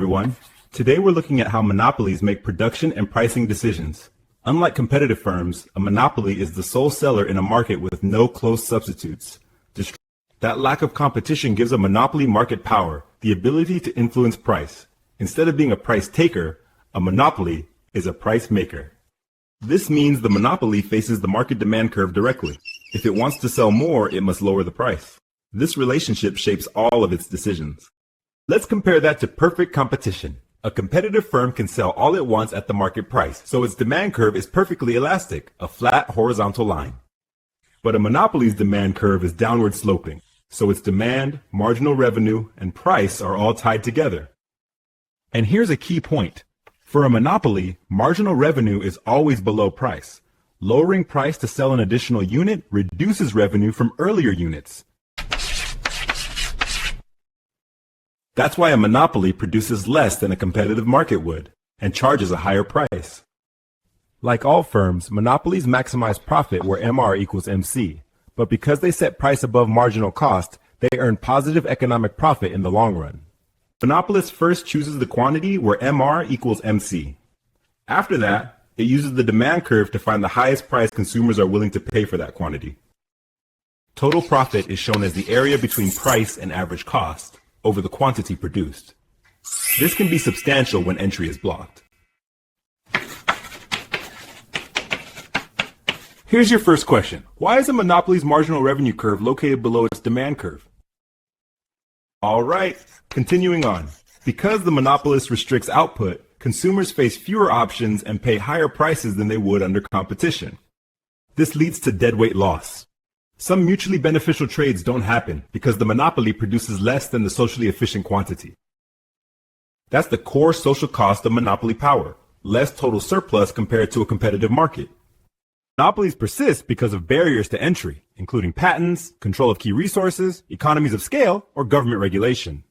everyone. Today we're looking at how monopolies make production and pricing decisions. Unlike competitive firms, a monopoly is the sole seller in a market with no close substitutes. That lack of competition gives a monopoly market power, the ability to influence price. Instead of being a price taker, a monopoly is a price maker. This means the monopoly faces the market demand curve directly. If it wants to sell more, it must lower the price. This relationship shapes all of its decisions. Let's compare that to perfect competition. A competitive firm can sell all it wants at the market price, so its demand curve is perfectly elastic, a flat horizontal line. But a monopoly's demand curve is downward sloping, so its demand, marginal revenue, and price are all tied together. And here's a key point. For a monopoly, marginal revenue is always below price. Lowering price to sell an additional unit reduces revenue from earlier units. That's why a monopoly produces less than a competitive market would, and charges a higher price. Like all firms, monopolies maximize profit where MR equals MC, but because they set price above marginal cost, they earn positive economic profit in the long run. Monopolist first chooses the quantity where MR equals MC. After that, it uses the demand curve to find the highest price consumers are willing to pay for that quantity. Total profit is shown as the area between price and average cost over the quantity produced. This can be substantial when entry is blocked. Here's your first question. Why is a monopoly's marginal revenue curve located below its demand curve? All right, continuing on. Because the monopolist restricts output, consumers face fewer options and pay higher prices than they would under competition. This leads to deadweight loss. Some mutually beneficial trades don't happen because the monopoly produces less than the socially efficient quantity. That's the core social cost of monopoly power, less total surplus compared to a competitive market. Monopolies persist because of barriers to entry, including patents, control of key resources, economies of scale, or government regulation.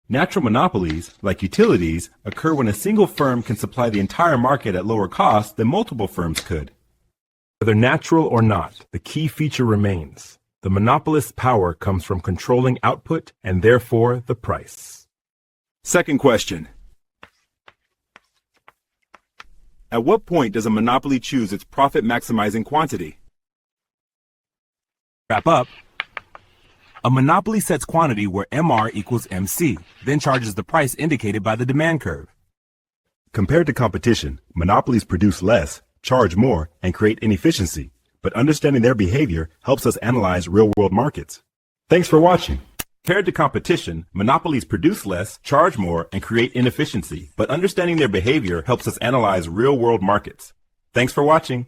Natural monopolies, like utilities, occur when a single firm can supply the entire market at lower cost than multiple firms could. Whether natural or not, the key feature remains. The monopolist's power comes from controlling output and therefore the price. Second question. At what point does a monopoly choose its profit-maximizing quantity? Wrap up. A monopoly sets quantity where MR equals MC, then charges the price indicated by the demand curve. Compared to competition, monopolies produce less, charge more, and create inefficiency, but understanding their behavior helps us analyze real-world markets. Thanks for watching. Compared to competition, monopolies produce less, charge more, and create inefficiency, but understanding their behavior helps us analyze real-world markets. Thanks for watching.